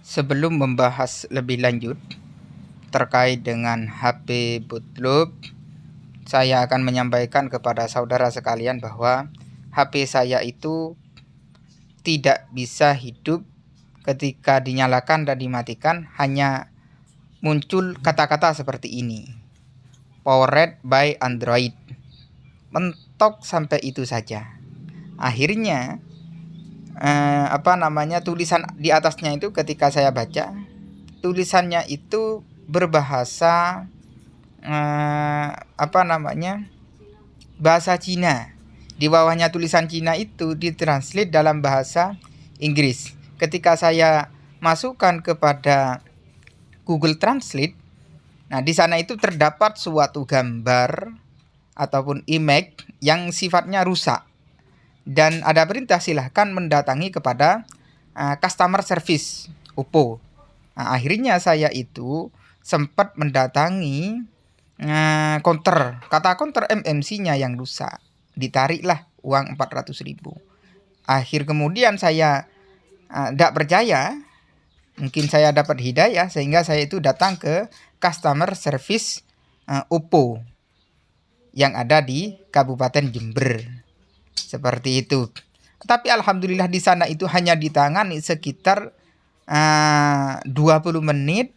Sebelum membahas lebih lanjut terkait dengan HP bootloop, saya akan menyampaikan kepada saudara sekalian bahwa HP saya itu tidak bisa hidup ketika dinyalakan dan dimatikan, hanya muncul kata-kata seperti ini: powered by Android. Mentok sampai itu saja. Akhirnya tulisan di atasnya itu ketika saya baca, tulisannya itu berbahasa bahasa Cina. Di bawahnya tulisan Cina itu ditranslate dalam bahasa Inggris. Ketika saya masukkan kepada Google Translate, nah di sana itu terdapat suatu gambar ataupun image yang sifatnya rusak, dan ada perintah silahkan mendatangi kepada customer service Oppo. Nah, akhirnya saya itu sempat mendatangi counter MMC-nya yang rusak. Ditariklah uang 400.000. Akhir kemudian saya tidak percaya, mungkin saya dapat hidayah, sehingga saya itu datang ke customer service Oppo yang ada di Kabupaten Jember. Seperti itu. Tapi alhamdulillah di sana itu hanya ditangani sekitar 20 menit.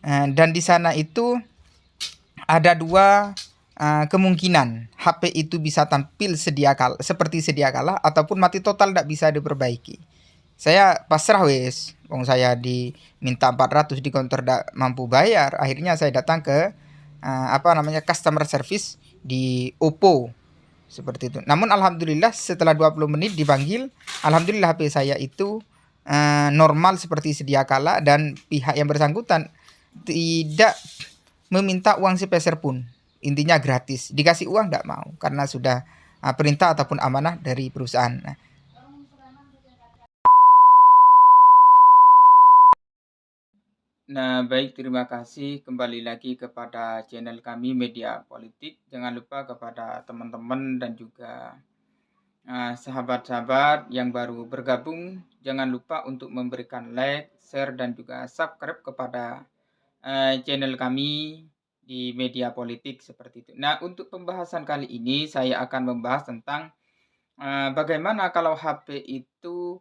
Dan di sana itu ada dua kemungkinan. HP itu bisa tampil seperti sedia kala ataupun mati total, tidak bisa diperbaiki. Saya pasrah wes, wong saya diminta 400 di counter tidak mampu bayar. Akhirnya saya datang ke customer service di Oppo. Seperti itu. Namun alhamdulillah setelah 20 menit dipanggil, alhamdulillah HP saya itu normal seperti sedia kala, dan pihak yang bersangkutan tidak meminta uang sepeser pun. Intinya gratis. Dikasih uang tidak mau karena sudah perintah ataupun amanah dari perusahaan. Nah, baik, terima kasih kembali lagi kepada channel kami Media Politik. Jangan lupa kepada teman-teman dan juga sahabat-sahabat yang baru bergabung, jangan lupa untuk memberikan like, share, dan juga subscribe kepada channel kami di Media Politik seperti itu. Nah, untuk pembahasan kali ini saya akan membahas tentang bagaimana kalau HP itu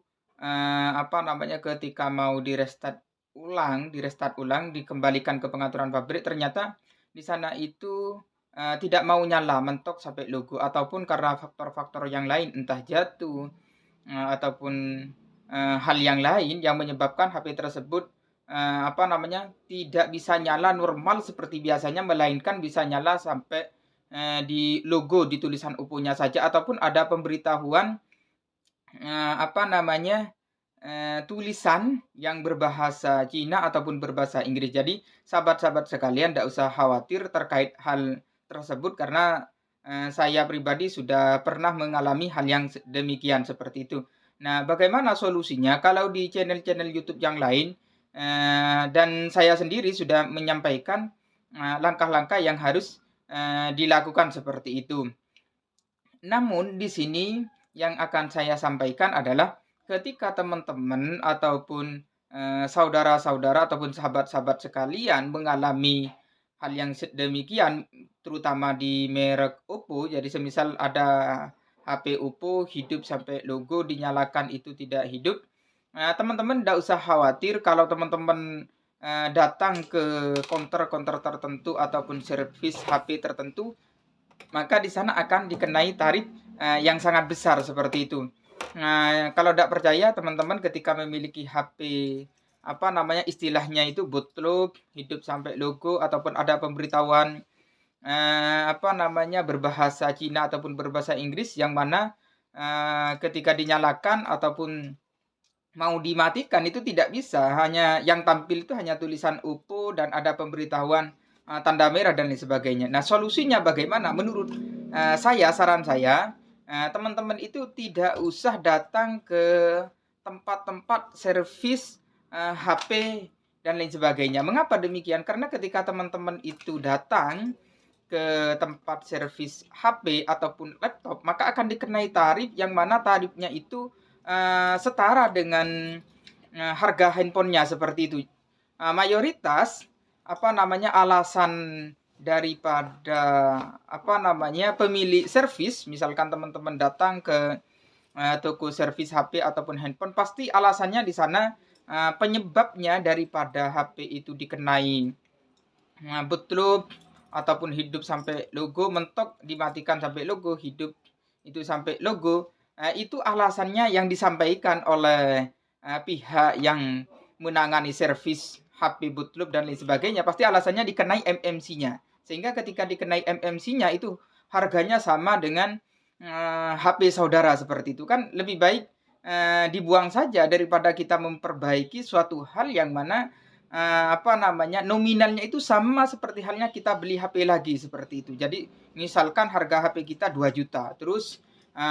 ketika mau di restart ulang, dikembalikan ke pengaturan pabrik, ternyata di sana itu tidak mau nyala, mentok sampai logo, ataupun karena faktor-faktor yang lain, entah jatuh ataupun hal yang lain yang menyebabkan HP tersebut tidak bisa nyala normal seperti biasanya, melainkan bisa nyala sampai di logo, di tulisan Oppo-nya saja, ataupun ada pemberitahuan tulisan yang berbahasa Cina ataupun berbahasa Inggris. Jadi sahabat-sahabat sekalian tidak usah khawatir terkait hal tersebut, karena saya pribadi sudah pernah mengalami hal yang demikian seperti itu. Nah, bagaimana solusinya? Kalau di channel-channel YouTube yang lain dan saya sendiri sudah menyampaikan langkah-langkah yang harus dilakukan seperti itu. Namun di sini yang akan saya sampaikan adalah ketika teman-teman ataupun saudara-saudara ataupun sahabat-sahabat sekalian mengalami hal yang demikian, terutama di merek Oppo. Jadi semisal ada HP Oppo hidup sampai logo dinyalakan itu tidak hidup, teman-teman tidak usah khawatir. Kalau teman-teman datang ke counter tertentu ataupun servis HP tertentu, maka di sana akan dikenai tarif yang sangat besar seperti itu. Nah, kalau tidak percaya teman-teman, ketika memiliki HP istilahnya itu bootloop, hidup sampai logo, ataupun ada pemberitahuan berbahasa Cina ataupun berbahasa Inggris, yang mana ketika dinyalakan ataupun mau dimatikan itu tidak bisa, hanya yang tampil itu hanya tulisan Oppo dan ada pemberitahuan tanda merah dan lain sebagainya. Nah, solusinya bagaimana? Menurut saran saya, teman-teman itu tidak usah datang ke tempat-tempat servis HP dan lain sebagainya. Mengapa demikian? Karena ketika teman-teman itu datang ke tempat servis HP ataupun laptop, maka akan dikenai tarif yang mana tarifnya itu setara dengan harga handphonenya seperti itu. Mayoritas alasan daripada pemilik servis, misalkan teman-teman datang ke toko servis HP ataupun handphone, pasti alasannya di sana penyebabnya daripada HP itu dikenai bootloop ataupun hidup sampai logo mentok, dimatikan sampai logo hidup, itu sampai logo. Itu alasannya yang disampaikan oleh pihak yang menangani servis HP bootloop dan lain sebagainya, pasti alasannya dikenai MMC-nya. Sehingga ketika dikenai MMC-nya itu harganya sama dengan HP saudara seperti itu. Kan lebih baik dibuang saja daripada kita memperbaiki suatu hal yang mana nominalnya itu sama seperti halnya kita beli HP lagi seperti itu. Jadi misalkan harga HP kita 2 juta, terus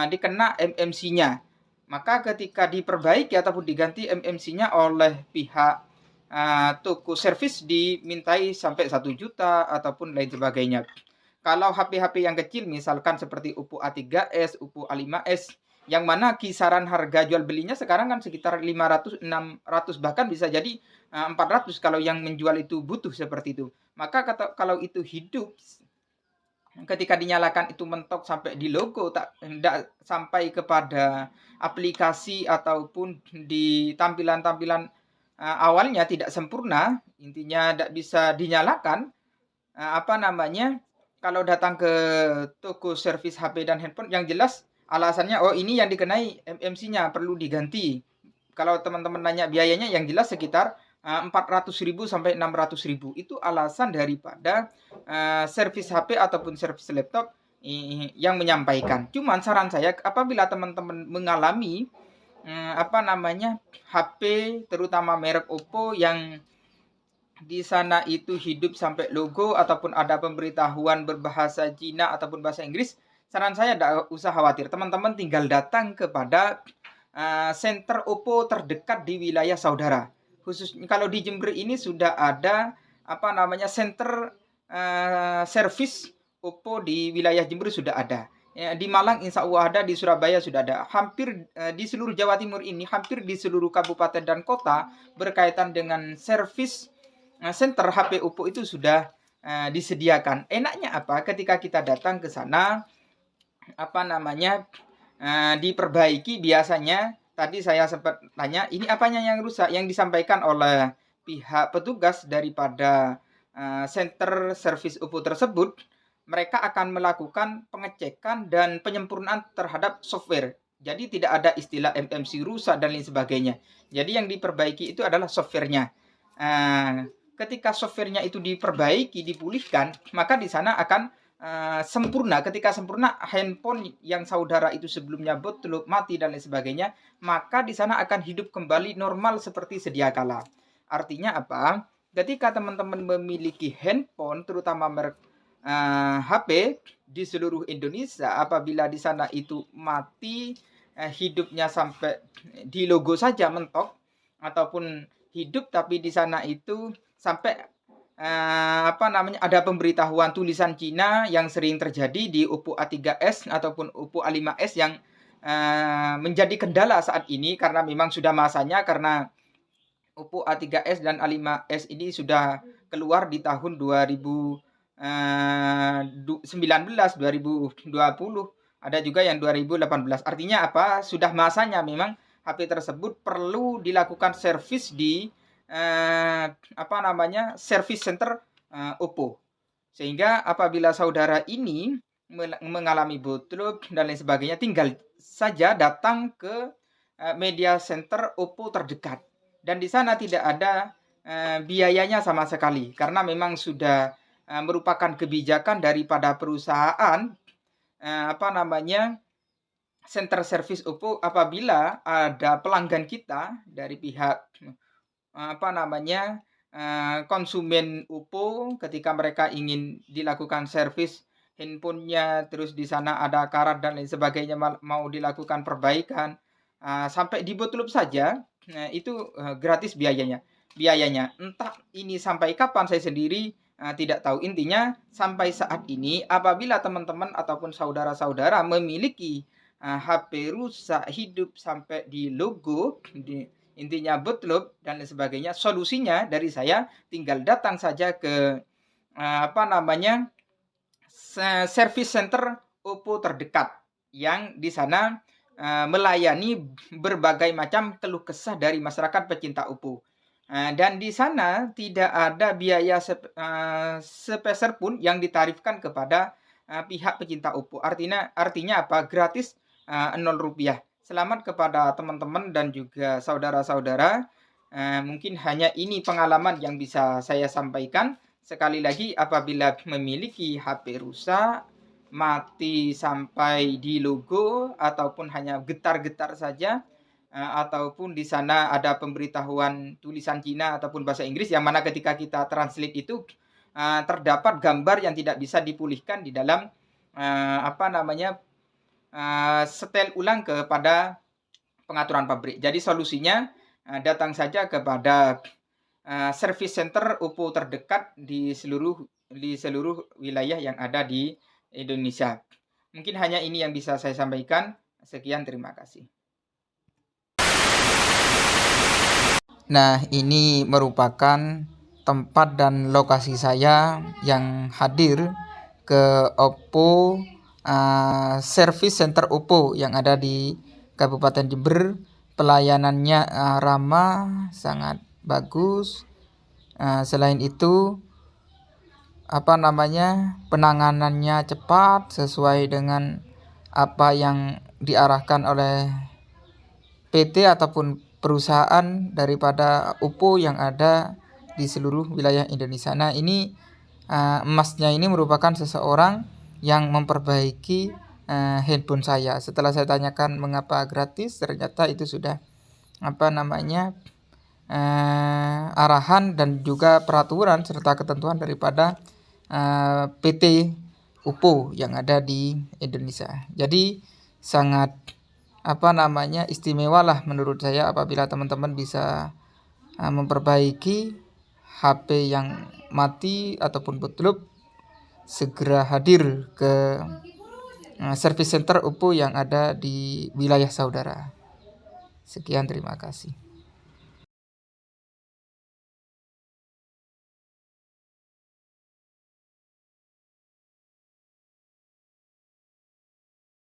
dikena MMC-nya. Maka ketika diperbaiki ataupun diganti MMC-nya oleh pihak toko servis dimintai sampai 1 juta ataupun lain sebagainya. Kalau HP-HP yang kecil misalkan seperti Oppo A3s, Oppo A5s, yang mana kisaran harga jual belinya sekarang kan sekitar 500, 600, bahkan bisa jadi 400 kalau yang menjual itu butuh seperti itu. Maka kalau itu hidup, ketika dinyalakan itu mentok sampai di logo, tidak sampai kepada aplikasi ataupun di tampilan-tampilan awalnya tidak sempurna, intinya tidak bisa dinyalakan, kalau datang ke toko servis HP dan handphone, yang jelas alasannya, oh ini yang dikenai MMC-nya perlu diganti. Kalau teman-teman nanya biayanya, yang jelas sekitar 400.000 sampai 600.000. Itu alasan daripada servis HP ataupun servis laptop yang menyampaikan. Cuman saran saya, apabila teman-teman mengalami HP terutama merek Oppo yang di sana itu hidup sampai logo ataupun ada pemberitahuan berbahasa Cina ataupun bahasa Inggris, saran saya tidak usah khawatir. Teman-teman tinggal datang kepada center Oppo terdekat di wilayah saudara. Khususnya kalau di Jember ini sudah ada center servis Oppo di wilayah Jember sudah ada. Ya, di Malang insya Allah ada, di Surabaya sudah ada. Hampir di seluruh Jawa Timur ini, hampir di seluruh kabupaten dan kota berkaitan dengan servis center HP Oppo itu sudah disediakan. Enaknya apa? Ketika kita datang ke sana, diperbaiki biasanya. Tadi saya sempat tanya, ini apanya yang rusak? Yang disampaikan oleh pihak petugas daripada center service Oppo tersebut, mereka akan melakukan pengecekan dan penyempurnaan terhadap software. Jadi tidak ada istilah MMC rusak dan lain sebagainya. Jadi yang diperbaiki itu adalah softwarenya. Ketika softwarenya itu diperbaiki, dipulihkan, maka di sana akan sempurna. Ketika sempurna, handphone yang saudara itu sebelumnya bootloop, mati dan lain sebagainya, maka di sana akan hidup kembali normal seperti sedia kala. Artinya apa? Ketika teman-teman memiliki handphone, terutama merek HP di seluruh Indonesia, apabila di sana itu mati, hidupnya sampai di logo saja mentok, ataupun hidup tapi di sana itu sampai ada pemberitahuan tulisan Cina yang sering terjadi di Oppo A3s ataupun Oppo A5s yang menjadi kendala saat ini karena memang sudah masanya, karena Oppo A3s dan A5s ini sudah keluar di tahun 2019, 2020, ada juga yang 2018. Artinya apa? Sudah masanya memang HP tersebut perlu dilakukan servis di service center Oppo. Sehingga apabila saudara ini mengalami bootloop dan lain sebagainya, tinggal saja datang ke media center Oppo terdekat. Dan di sana tidak ada biayanya sama sekali, karena memang sudah merupakan kebijakan daripada perusahaan center service Oppo. Apabila ada pelanggan kita dari pihak konsumen Oppo, ketika mereka ingin dilakukan servis handphonenya, terus di sana ada karat dan lain sebagainya, mau dilakukan perbaikan sampai di bootloop saja, itu gratis biayanya. Entah ini sampai kapan saya sendiri tidak tahu. Intinya sampai saat ini, apabila teman-teman ataupun saudara-saudara memiliki HP rusak, hidup sampai di logo, intinya bootloop dan lain sebagainya. Solusinya dari saya tinggal datang saja ke service center OPPO terdekat yang di sana melayani berbagai macam keluh kesah dari masyarakat pecinta OPPO. Dan di sana tidak ada biaya sepeser pun yang ditarifkan kepada pihak pecinta OPPO. Artinya apa? Gratis, Rp0. Selamat kepada teman-teman dan juga saudara-saudara. Mungkin hanya ini pengalaman yang bisa saya sampaikan. Sekali lagi, apabila memiliki HP rusak, mati sampai di logo ataupun hanya getar-getar saja, ataupun di sana ada pemberitahuan tulisan Cina ataupun bahasa Inggris yang mana ketika kita translate itu terdapat gambar yang tidak bisa dipulihkan di dalam setel ulang kepada pengaturan pabrik. Jadi solusinya datang saja kepada service center OPPO terdekat di seluruh wilayah yang ada di Indonesia. Mungkin hanya ini yang bisa saya sampaikan. Sekian, terima kasih. Nah, ini merupakan tempat dan lokasi saya yang hadir ke OPPO Service Center OPPO yang ada di Kabupaten Jember. Pelayanannya ramah, sangat bagus. Selain itu penanganannya cepat sesuai dengan apa yang diarahkan oleh PT ataupun perusahaan daripada OPPO yang ada di seluruh wilayah Indonesia. Nah, ini emasnya ini merupakan seseorang yang memperbaiki handphone saya. Setelah saya tanyakan mengapa gratis, ternyata itu sudah arahan dan juga peraturan serta ketentuan daripada PT OPPO yang ada di Indonesia. Jadi sangat istimewa lah menurut saya apabila teman-teman bisa memperbaiki HP yang mati ataupun bootloop, segera hadir ke service center OPPO yang ada di wilayah saudara. Sekian, terima kasih.